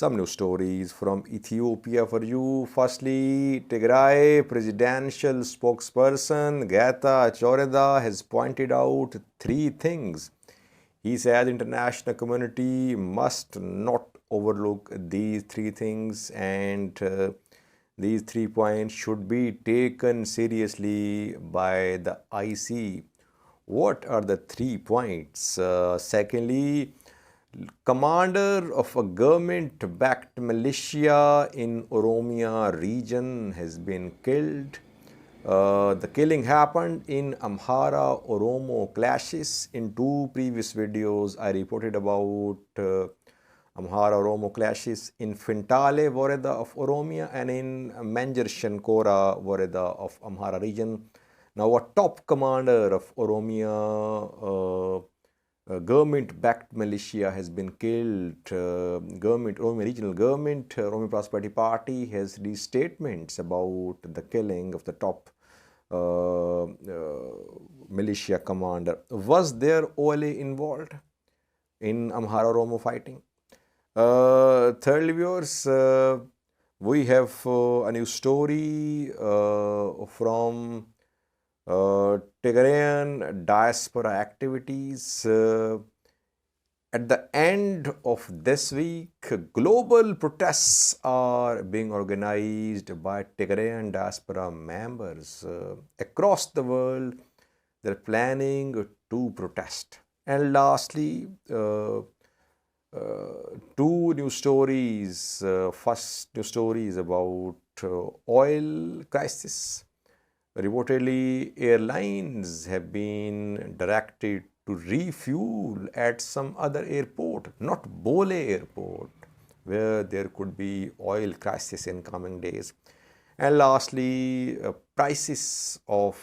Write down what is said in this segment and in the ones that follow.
Some news stories from Ethiopia for you. Firstly, Tigray presidential spokesperson Getachew Reda has pointed out three things. He says international community must not overlook these three things, and these 3 points should be taken seriously by the IC. What are the 3 points? Secondly, commander of a government-backed militia in Oromia region has been killed. The killing happened in Amhara-Oromo clashes. In two previous videos, I reported about Amhara-Oromo clashes in Fintale Voreda of Oromia and in Manjar-Shankora Voreda of Amhara region. Now, a top commander of Oromia government-backed militia has been killed. Oromia regional government, Oromia Prosperity Party has released statements about the killing of the top militia commander. Was there OLA involved in Amhara-Oromo fighting? Thirdly, viewers, we have a new story from Tigrayan diaspora activities. At the end of this week, global protests are being organized by Tigrayan diaspora members across the world. They're planning to protest. And lastly, two news stories. First news story is about oil crisis. Reportedly, airlines have been directed to refuel at some other airport, not Bole airport, where there could be oil crisis in coming days. And lastly, prices of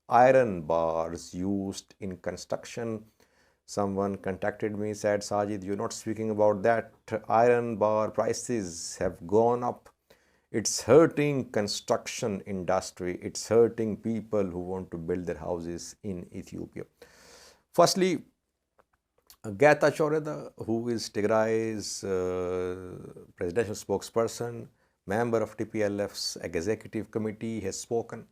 iron bars used in construction. Someone contacted me, said, Sajid, you're not speaking about that. Iron bar prices have gone up. It's hurting construction industry. It's hurting people who want to build their houses in Ethiopia. Firstly, Getachew Reda, who is Tigray's presidential spokesperson, member of TPLF's executive committee, has spoken.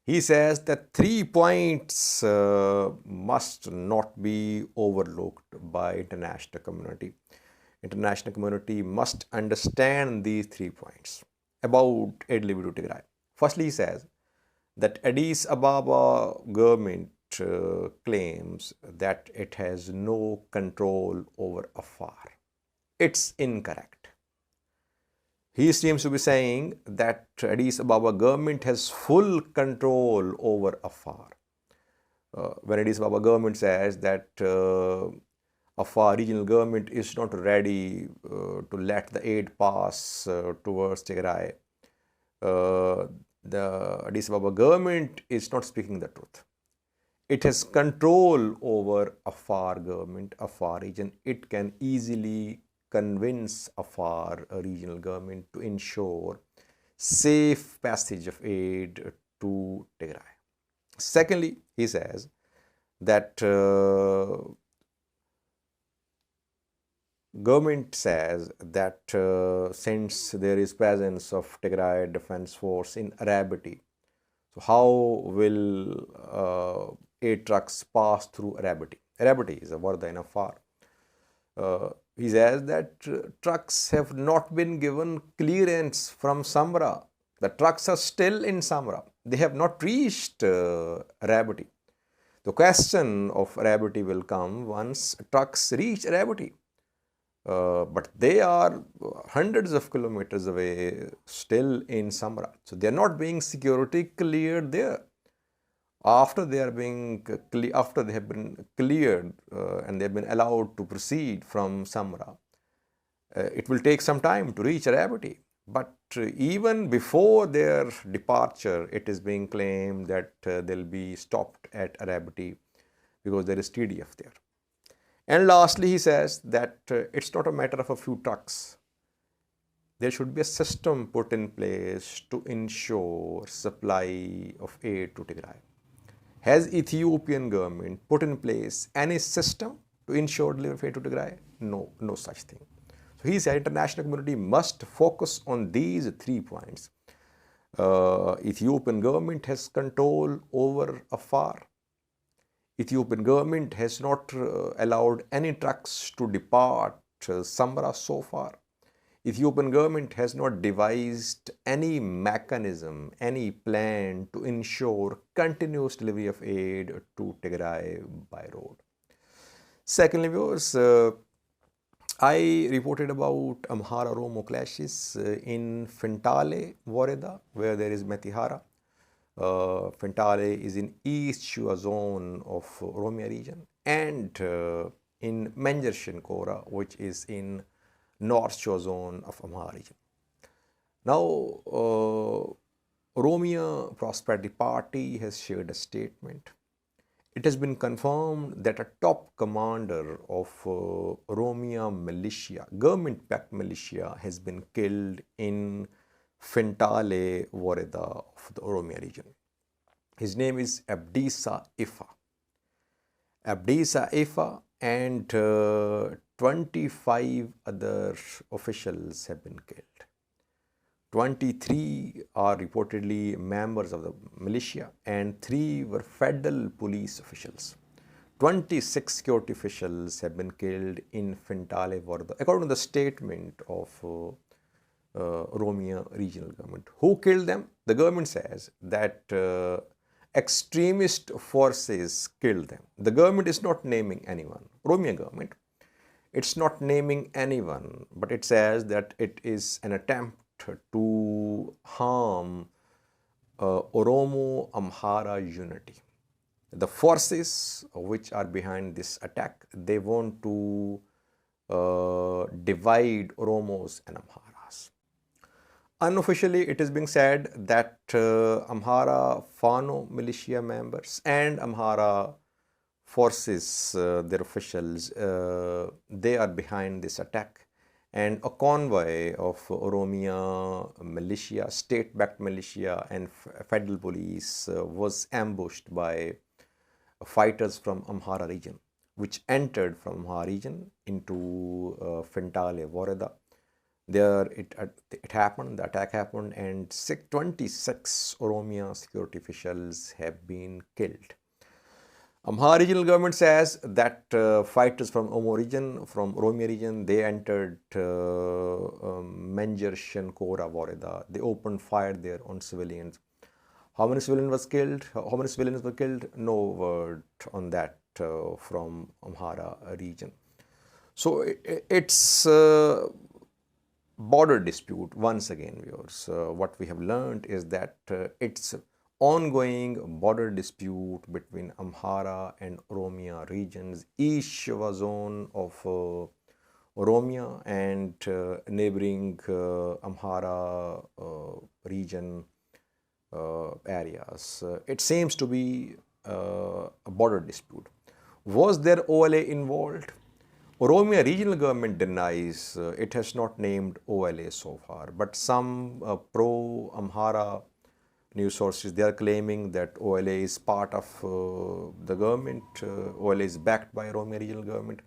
He says that 3 points must not be overlooked by international community. International community must understand these 3 points about aid delivery to Tigray. Firstly, he says that Addis Ababa government claims that it has no control over Afar. It's incorrect. He seems to be saying that Addis Ababa government has full control over Afar. When Addis Ababa government says that Afar regional government is not ready to let the aid pass towards Tigray, the Addis Ababa government is not speaking the truth. It has control over Afar government, Afar region. It can easily convince Afar regional government to ensure safe passage of aid to Tigray. Secondly, he says that government says that since there is presence of Tigray Defense Force in Arabati, so how will aid trucks pass through Arabati? Arabati is a Varda in Afar. He says that trucks have not been given clearance from Samra. The trucks are still in Samra. They have not reached Arabati. The question of Arabati will come once trucks reach Arabati. But they are hundreds of kilometers away, still in Samra. So they are not being security cleared there. After they have been cleared and they have been allowed to proceed from Samra, it will take some time to reach Arabati. But even before their departure, it is being claimed that they'll be stopped at Arabati because there is TDF there. And lastly, he says that it's not a matter of a few trucks. There should be a system put in place to ensure supply of aid to Tigray. Has Ethiopian government put in place any system to ensure delivery of aid to Tigray? No, no such thing. So he said international community must focus on these 3 points. Ethiopian government has control over Afar. Ethiopian government has not allowed any trucks to depart Samra so far. Ethiopian government has not devised any mechanism, any plan to ensure continuous delivery of aid to Tigray by road. Secondly, viewers, I reported about Amhara-Oromo clashes in Fintale, Reda, where there is Metihara. Fintale is in East Shua zone of Oromia region, and in Menjershin Kora, which is in North Shore zone of Amhara region. Now, Oromia Prosperity Party has shared a statement. It has been confirmed that a top commander of Oromia militia, government-backed militia, has been killed in Fintale, Reda of the Oromia region. His name is Abdisa Ifa. Abdisa Ifa and 25 other officials have been killed. 23 are reportedly members of the militia and 3 were federal police officials. 26 security officials have been killed in Fintale, Reda, according to the statement of Oromia regional government. Who killed them? The government says that extremist forces killed them. The government is not naming anyone. Oromia government, it's not naming anyone, but it says that it is an attempt to harm Oromo Amhara unity. The forces which are behind this attack, they want to divide Oromos and Amharas. Unofficially, it is being said that Amhara Fano militia members and Amhara forces, their officials, they are behind this attack. And a convoy of Oromia militia, state-backed militia and federal police was ambushed by fighters from Amhara region, which entered from Amhara region into Fintale, Reda. There it happened, the attack happened, and 26 Oromia security officials have been killed. Amhara regional government says that fighters from Oromia region, they entered Menjershin Kora, Reda. They opened fire there on civilians. How many civilians was killed? How many civilians were killed? No word on that from Amhara region. So it's border dispute once again, viewers. What we have learned is that it's ongoing border dispute between Amhara and Oromia regions, East Shiva zone of Oromia and neighboring Amhara region areas. It seems to be a border dispute. Was there OLA involved? Oromia regional government denies it has not named OLA so far, but some pro-Amhara news sources, they are claiming that OLA is part of the government. OLA is backed by Oromia regional government.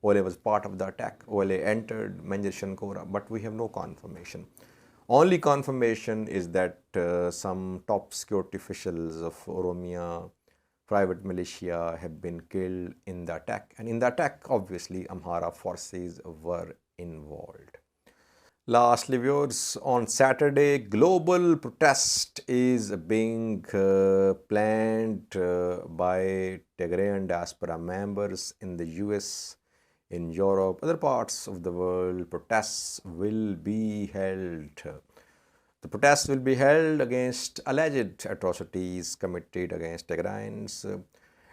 OLA was part of the attack. OLA entered Menjershin Kora, but we have no confirmation. Only confirmation is that some top security officials of Oromia private militia have been killed in the attack. And in the attack, obviously, Amhara forces were involved. Lastly, viewers, on Saturday, global protest is being planned by Tigrayan diaspora members in the US, in Europe, other parts of the world. Protests will be held. The protests will be held against alleged atrocities committed against Tigrayans.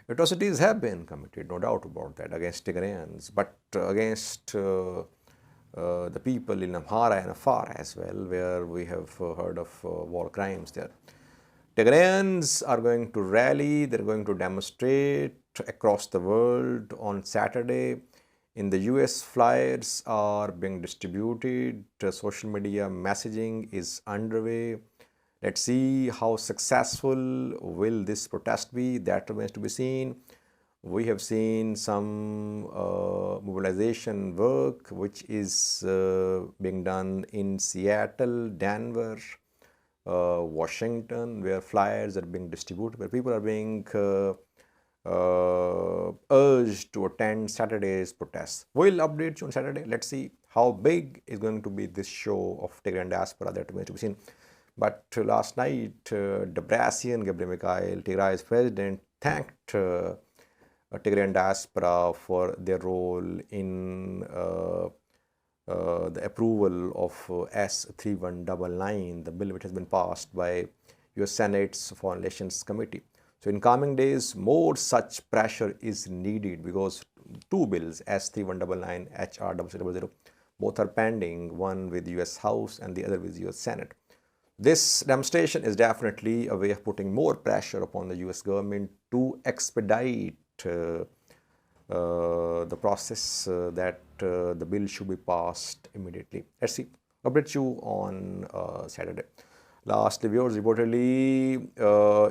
Atrocities have been committed, no doubt about that, against Tigrayans, but against the people in Amhara and Afar as well, where we have heard of war crimes there. Tigrayans are going to rally, they're going to demonstrate across the world on Saturday. In the US, flyers are being distributed, social media messaging is underway. Let's see how successful will this protest be, that remains to be seen. We have seen some mobilization work which is being done in Seattle, Denver, Washington, where flyers are being distributed, where people are being urged to attend Saturday's protests. We'll update you on Saturday. Let's see how big is going to be this show of Tigrayan diaspora that remains to be seen. But last night, Debretsion Gebremichael, Tigray's president, thanked Tigrayan diaspora for their role in the approval of S3199, the bill which has been passed by US Senate's Foreign Relations Committee. So in coming days, more such pressure is needed because two bills, S3199, HR0000, both are pending, one with US House and the other with US Senate. This demonstration is definitely a way of putting more pressure upon the US government to expedite the process that the bill should be passed immediately. Let's see. Update you on Saturday. Lastly, viewers, reportedly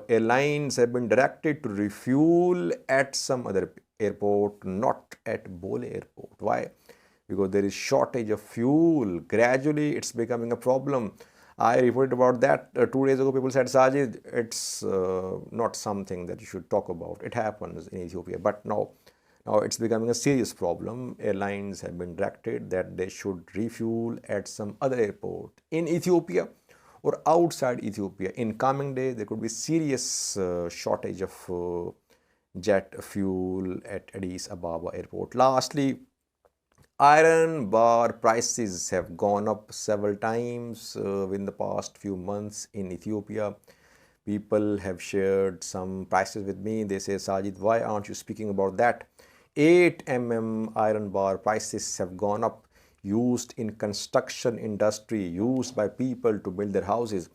airlines have been directed to refuel at some other airport, not at Bole Airport. Why? Because there is shortage of fuel. Gradually, it's becoming a problem. I reported about that 2 days ago. People said, Sajid, it's not something that you should talk about. It happens in Ethiopia. But now it's becoming a serious problem. Airlines have been directed that they should refuel at some other airport in Ethiopia or outside Ethiopia. In coming days, there could be serious shortage of jet fuel at Addis Ababa airport. Lastly, iron bar prices have gone up several times in the past few months in Ethiopia. People have shared some prices with me. They say, Sajid, why aren't you speaking about that? 8 mm iron bar prices have gone up, used in construction industry, used by people to build their houses.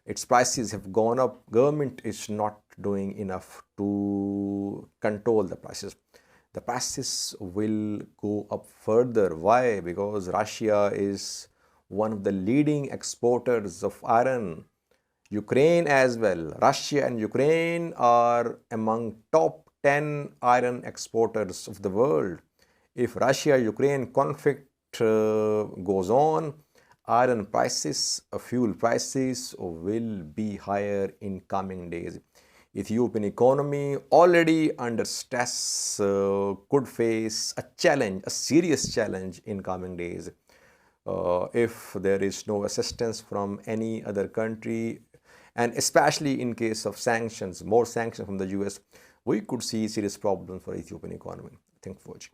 Its prices have gone up. Government is not doing enough to control the prices. The prices will go up further. Why? Because Russia is one of the leading exporters of iron. Ukraine as well. Russia and Ukraine are among top 10 iron exporters of the world. If Russia-Ukraine conflict goes on, iron prices, fuel prices will be higher in coming days. Ethiopian economy already under stress could face a challenge, a serious challenge in coming days. If there is no assistance from any other country, and especially in case of sanctions, more sanctions from the US, we could see serious problems for Ethiopian economy. Thanks for watching.